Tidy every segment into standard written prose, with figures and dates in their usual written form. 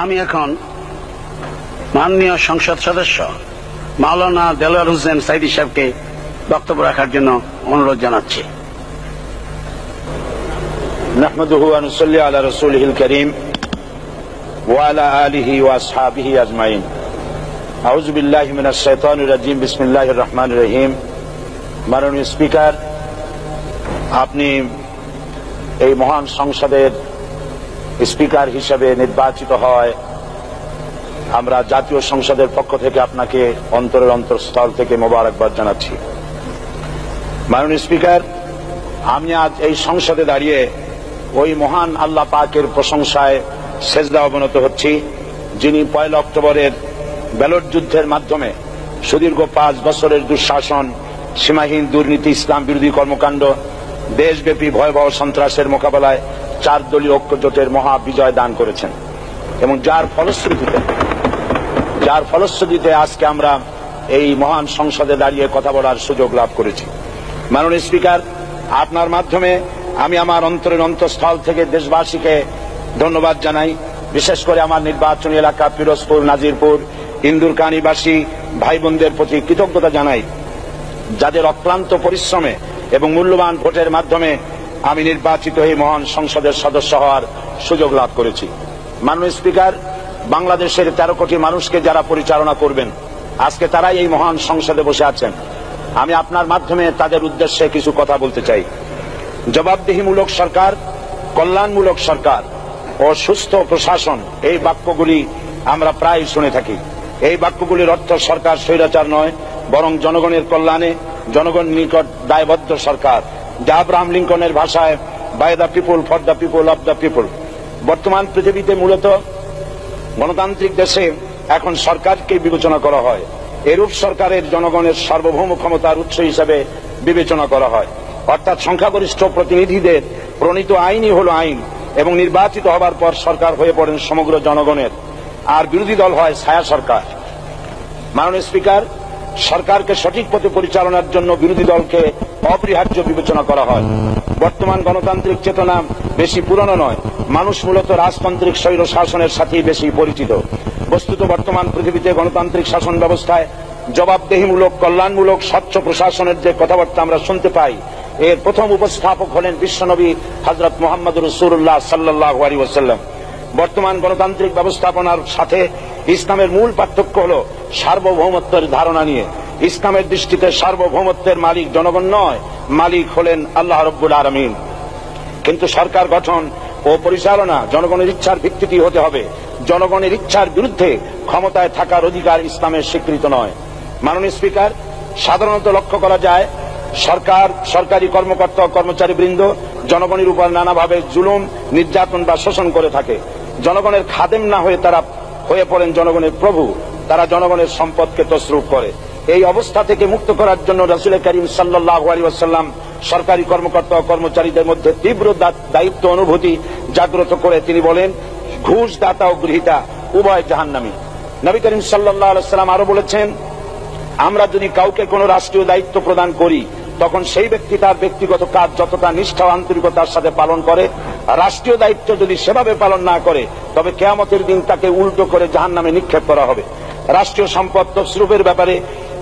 আমি এখন মাননীয় সংসদ সদস্য মাওলানা দেলোয়ার হোসেন সাইদি সাহেবকে বক্তব্য রাখার জন্য অনুরোধ জানাচ্ছি। নাহমাদুহু ওয়া নুসাল্লি আলা রাসূলিহিল কারীম ওয়া আলা আলিহি ওয়া আসহাবিহি আজমাইন। আউযু বিল্লাহি মিনাশ শাইতানির রাজীম। বিসমিল্লাহির রহমানির রহিম। মাননীয় স্পিকার, আপনি এই মহান সংসদের স্পিকার হিসেবে নির্বাচিত হয় আমরা জাতীয় সংসদের পক্ষ থেকে আপনাকে অন্তরের অন্তঃস্থল থেকে মোবারকবাদ জানাচ্ছি। মাননীয় স্পিকার, আমি আজ এই সংসদে দাঁড়িয়ে ওই মহান আল্লাহ পাকের প্রশংসায় সেজদা অবনত হচ্ছি, যিনি 1 অক্টোবরের ব্যালট যুদ্ধের মাধ্যমে সুদীর্ঘ 5 বছরের দুঃশাসন, সীমাহীন দুর্নীতি, ইসলাম বিরোধী কর্মকাণ্ড, দেশব্যাপী ভয়াবহ সন্ত্রাসের মোকাবেলায় 4 দলীয় ঐক্য জোটের মহা বিজয় দান করেছেন এবং যার ফলশ্রুতিতে আজকে আমরা এই মহান সংসদে দাঁড়িয়ে কথা বলার সুযোগ লাভ করেছি। মাননীয় স্পিকার, আপনার মাধ্যমে আমি আমার অন্তরের অন্তঃস্থল থেকে দেশবাসীকে ধন্যবাদ জানাই। বিশেষ করে আমার নির্বাচনী এলাকা পিরোজপুর, নাজিরপুর, ইন্দুরকানীবাসী ভাই বোনদের প্রতি কৃতজ্ঞতা জানাই, যাদের অক্লান্ত পরিশ্রমে এবং মূল্যবান ভোটের মাধ্যমে আমি নির্বাচিত এই মহান সংসদের সদস্য হওয়ার সুযোগ লাভ করেছি। মাননীয় স্পিকার, বাংলাদেশের 13 কোটি মানুষকে যারা পরিচালনা করবেন, আজকে তারাই এই মহান সংসদে বসে আছেন। আমি আপনার মাধ্যমে তাদের উদ্দেশ্যে কিছু কথা বলতে চাই। জবাবদিহিমূলক সরকার, কল্যাণমূলক সরকার ও সুস্থ প্রশাসন, এই বাক্যগুলি আমরা প্রায় শুনে থাকি। এই বাক্যগুলির অর্থ সরকার স্বৈরাচার নয়, বরং জনগণের কল্যাণে জনগণের নিকট দায়বদ্ধ সরকার, যা আব্রাহাম লিঙ্কনের ভাষায় by the people, for the people, of the people. বর্তমান পৃথিবীতে মূলত গণতান্ত্রিক দেশে এখন সরকারকে বিবেচনা করা হয়। এরূপ সরকারের জনগণের সার্বভৌম ক্ষমতার উৎস হিসেবে বিবেচনা করা হয়, অর্থাৎ সংখ্যাগরিষ্ঠ প্রতিনিধিদের প্রণীত আইনই হল আইন এবং নির্বাচিত হবার পর সরকার হয়ে পড়েন সমগ্র জনগণের, আর বিরোধী দল হয় ছায়া সরকার। মাননীয় স্পিকার, সরকারকে সঠিক পথে পরিচালনার জন্য বিরোধী দলকে অপরিহার্য বিবেচনা করা হয়। বর্তমান গণতান্ত্রিক চেতনা বেশি পুরনো নয়, মানুষ মূলত রাজতান্ত্রিক স্বৈর শাসনের সাথেই বেশি পরিচিত। বস্তুত বর্তমান পৃথিবীতে গণতান্ত্রিক শাসন ব্যবস্থায় জবাবদিহিমূলক, কল্যাণমূলক, স্বচ্ছ প্রশাসনের যে কথাবার্তা আমরা শুনতে পাই, এর প্রথম উপস্থাপক হলেন বিশ্বনবী হযরত মুহাম্মদুর রাসূলুল্লাহ সাল্লাল্লাহু আলাইহি ওয়াসাল্লাম। বর্তমান গণতান্ত্রিক ব্যবস্থাপনার সাথে ইসলামের মূল পার্থক্য হল সার্বভৌমত্বের ধারণা নিয়ে। ইসলামের দৃষ্টিতে সার্বভৌমত্বের মালিক জনগণ নয়, মালিক হলেন আল্লাহ রাব্বুল আলামিন। কিন্তু সরকার গঠন ও পরিচালনা জনগণের ইচ্ছার ভিত্তিতে হতে হবে। জনগণের ইচ্ছার বিরুদ্ধে ক্ষমতায় থাকার অধিকার ইসলামের স্বীকৃত নয়। মাননীয় স্পিকার, সাধারণত লক্ষ্য করা যায় সরকার, সরকারি কর্মকর্তা ও কর্মচারীবৃন্দ জনগণের উপর নানাভাবে জুলুম, নির্যাতন বা শোষণ করে থাকে। জনগণের খাদেম না হয়ে তারা হয়ে পড়েন জনগণের প্রভু। তারা জনগণের সম্পদকে তসরুপ করে। এই অবস্থা থেকে মুক্ত করার জন্য রাসূল করিম সাল্লাল্লাহু আলাইহি ওয়াসাল্লাম সরকারি কর্মকর্তা ও কর্মচারীদের মধ্যে তীব্র দায়িত্ব অনুভূতি জাগ্রত করে তিনি বলেন, ঘুষ দাতা ও গৃহীতা উভয় জাহান্নামী। নবী করিম সাল্লাল্লাহু আলাইহি ওয়াসাল্লাম আরো বলেছেন, আমরা যদি কাউকে কোনো রাষ্ট্রীয় দায়িত্ব প্রদান করি, তখন সেই ব্যক্তি তার ব্যক্তিগত কাজ যতটা নিষ্ঠা ও আন্তরিকতার সাথে পালন করে, রাষ্ট্রীয় দায়িত্ব যদি সেভাবে পালন না করে, তবে কিয়ামতের দিন তাকে উল্টো করে জাহান্নামে নিক্ষেপ করা হবে। রাষ্ট্রীয় সম্পদ তসরুফের ব্যাপারে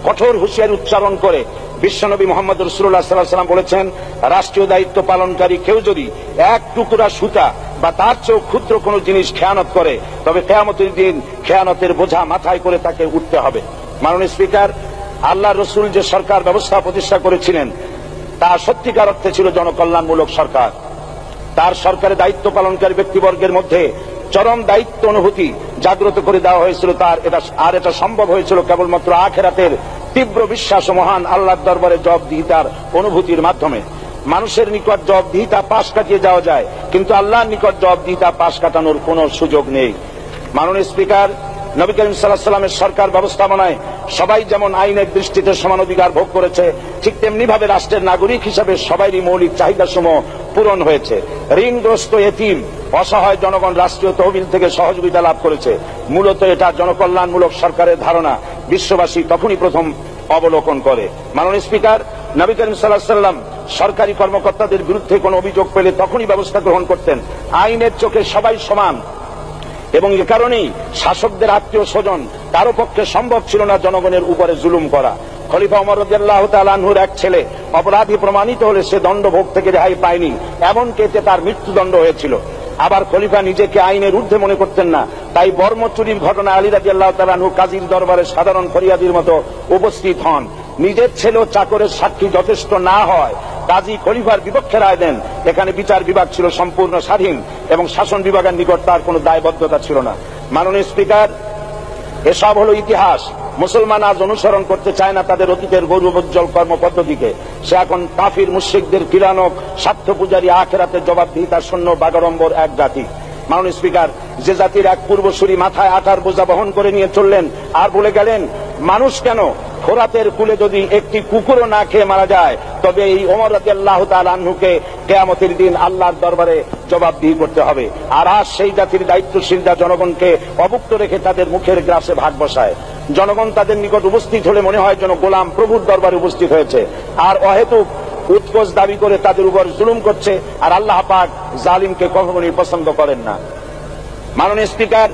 কঠোর হুঁশিয়ারি উচ্চারণ করে বিশ্বনবী মুহাম্মদ রাসূলুল্লাহ সাল্লাল্লাহু আলাইহি ওয়াসাল্লাম বলেছেন, রাষ্ট্রীয় দায়িত্ব পালনকারী কেউ যদি 1 টুকরা সুতা বা তার চেয়েও ক্ষুদ্র কোনো জিনিস খেয়ানত করে, তবে কিয়ামতের দিন খেয়ানতের বোঝা মাথায় করে তাকে উঠতে হবে। মাননীয় স্পিকার, আল্লাহর রাসূল যে সরকার ব্যবস্থা প্রতিষ্ঠা করেছিলেন, তা সত্যিকার অর্থে ছিল জনকল্যাণমূলক সরকার। তার সরকারের দায়িত্ব পালনকারী ব্যক্তিবর্গের মধ্যে চরম দায়িত্ব অনুভূতি জাগ্রত করে দেওয়া হয়েছিল। এটা সম্ভব হয়েছিল কেবলমাত্র আখিরাতের তীব্র বিশ্বাস ও মহান আল্লাহর দরবারে জবাবদিহিতার অনুভূতির মাধ্যমে। মানুষের নিকট জবাবদিহিতা পাশ কাটিয়ে যাওয়া যায়, কিন্তু আল্লাহর নিকট জবাবদিহিতা পাশ কাটানোর কোনো সুযোগ নেই। মাননীয় স্পিকার, নবী করিম সাল্লাল্লাহু আলাইহি ওয়াসাল্লামের সরকার ব্যবস্থাপনায় সবাই যেমন আইনের দৃষ্টিতে সমান অধিকার ভোগ করেছে, ঠিক তেমনি ভাবে রাষ্ট্রের নাগরিক হিসেবে সবারই মৌলিক চাহিদাসমূহ পূরণ হয়েছে। ঋণগ্রস্ত, এতিম, অসহায় জনগণ রাষ্ট্রীয় তহবিল থেকে সহযোগিতা লাভ করেছে। মূলত এটা জনকল্যাণমূলক সরকারের ধারণা বিশ্ববাসী তখনই প্রথম অবলোকন করে। মাননীয় স্পিকার, নবী করিম সাল্লাল্লাহু আলাইহি ওয়াসাল্লাম সরকারি কর্মকর্তাদের বিরুদ্ধে কোনো অভিযোগ পেলে তখনই ব্যবস্থা গ্রহণ করতেন। আইনের চোখে সবাই সমান, এবং এ কারণেই শাসকদের আত্মীয় স্বজন কারো পক্ষে সম্ভব ছিল না জনগণের উপরে জুলুম করা। খলিফা ওমর রাদিয়াল্লাহু তাআলা আনহুর এক ছেলে অপরাধী প্রমাণিত হলে সে দণ্ডভোগ থেকে রেহাই পায়নি, এমনকি এতে তার মৃত্যুদণ্ড হয়েছিল। আবার খলিফা নিজেকে আইনের ঊর্ধ্বে মনে করতেন না, তাই বর্ম চুরির ঘটনা আলী রাদিয়াল্লাহু তাআলা আনহু কাজীর দরবারে সাধারণ ফরিয়াদির মতো উপস্থিত হন। নিজের ছেলে ও চাকরের সাক্ষী যথেষ্ট না হয় কাজী খলিফার বিপক্ষে রায় দেন। এখানে বিচার বিভাগ ছিল সম্পূর্ণ স্বাধীন এবং শাসন বিভাগের নিকট তার কোনো দায়বদ্ধতা ছিল না। মাননীয় স্পিকার, এসব হলো ইতিহাস। মুসলমান আজ অনুসরণ করতে চায় না তাদের অতীতের গৌরবোজ্জ্বল কর্মপদ্ধতিকে। সে এখন কাফির মুশরিকদের কিরানক স্বার্থ পূজারী আখেরাতের জবাবদিহিতার শূন্য বাগাড়ম্বর এক জাতি। মাননীয় স্পিকার, যে জাতির এক পূর্বসূরি মাথায় আটার বোঝা বহন করে নিয়ে চললেন আর বলে গেলেন মানুষ কেন, ফোরাতের কূলে যদি একটি কুকুরও না খেয়ে মারা যায় তবে এই ওমর রাদিয়াল্লাহু তাআলা আনহুকে কিয়ামতের দিন আল্লাহর দরবারে জবাবদিহি করতে হবে। আর আজ সেই জাতির দায়িত্বশীলরা জনগণকে অভুক্ত রেখে তাদের মুখের গ্রাসে ভাগ বসায়। জনগণ তাদের নিকট উপস্থিত হলে মনে হয় যেন গোলাম প্রভুর দরবারে উপস্থিত হয়েছে, আর অহেতুক উৎকোচ দাবি করে তাদের উপর জুলুম করছে। আর আল্লাহ পাক জালিমকে কখনোই পছন্দ করেন না। মাননীয় স্পিকার,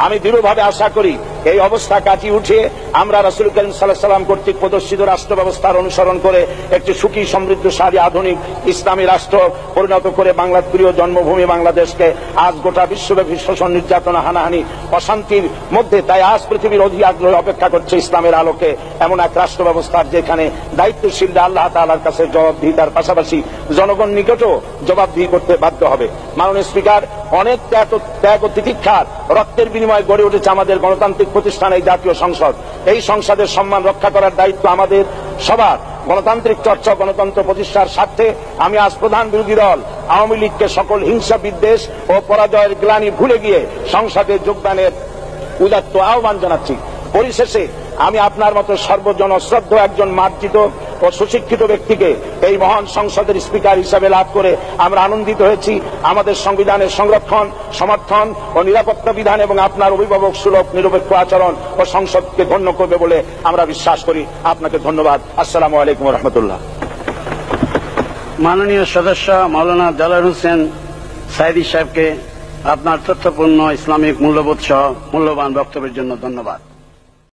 আমি দৃঢ়ভাবে আশা করি এই অবস্থা কাটিয়ে উঠে আমরা রাসূল করিম সাল্লাল্লাহু আলাইহি ওয়াসাল্লাম কর্তৃক প্রদর্শিত রাষ্ট্র ব্যবস্থার অনুসরণ করে একটি সুখী সমৃদ্ধশালী আধুনিক ইসলামী রাষ্ট্র পরিণত করে বাংলার প্রিয় জন্মভূমি বাংলাদেশকে আজ গোটা বিশ্বব্যাপী শোষণ, নির্যাতন, হানাহানি, অশান্তির মধ্যে, তাই আজ পৃথিবীর অধীর আগ্রহে অপেক্ষা করছে ইসলামের আলোকে এমন এক রাষ্ট্র ব্যবস্থার যেখানে দায়িত্বশীলরা আল্লাহ তাআলার কাছে জবাবদিহিতার পাশাপাশি জনগণ নিকটও জবাবদিহি করতে বাধ্য হবে। মাননীয় স্পিকার, অনেক ত্যাগ ও তিতিক্ষার রক্তের বিনিময়ে গড়ে উঠেছে আমাদের গণতান্ত্রিক প্রতিষ্ঠান এই জাতীয় সংসদ। এই সংসদের সম্মান রক্ষা করার দায়িত্ব আমাদের সবার। গণতান্ত্রিক চর্চা, গণতন্ত্র প্রতিষ্ঠার স্বার্থে আমি আজ প্রধান বিরোধী দল আওয়ামী লীগকে সকল হিংসা, বিদ্বেষ ও পরাজয়ের গ্লানি ভুলে গিয়ে সংসদে যোগদানের উদাত্ত আহ্বান জানাচ্ছি। পরিশেষে আমি আপনার মতো সর্বজন শ্রদ্ধ একজন মার্জিত ও সুশিক্ষিত ব্যক্তিকে এই মহান সংসদের স্পিকার হিসাবে লাভ করে আমরা আনন্দিত হয়েছি। আমাদের সংবিধানের সংরক্ষণ, সমর্থন ও নিরাপত্তা বিধান এবং আপনার অভিভাবক সুলভ নিরপেক্ষ আচরণ ও সংসদকে ধন্য করবে বলে আমরা বিশ্বাস করি। আপনাকে ধন্যবাদ। আসসালামু আলাইকুম ওয়া রাহমাতুল্লাহ। মাননীয় সদস্য মাওলানা দেলোয়ার হোসেন সাঈদী সাহেবকে আপনার তথ্যপূর্ণ ইসলামিক মূল্যবোধ সহ মূল্যবান বক্তব্যের জন্য ধন্যবাদ।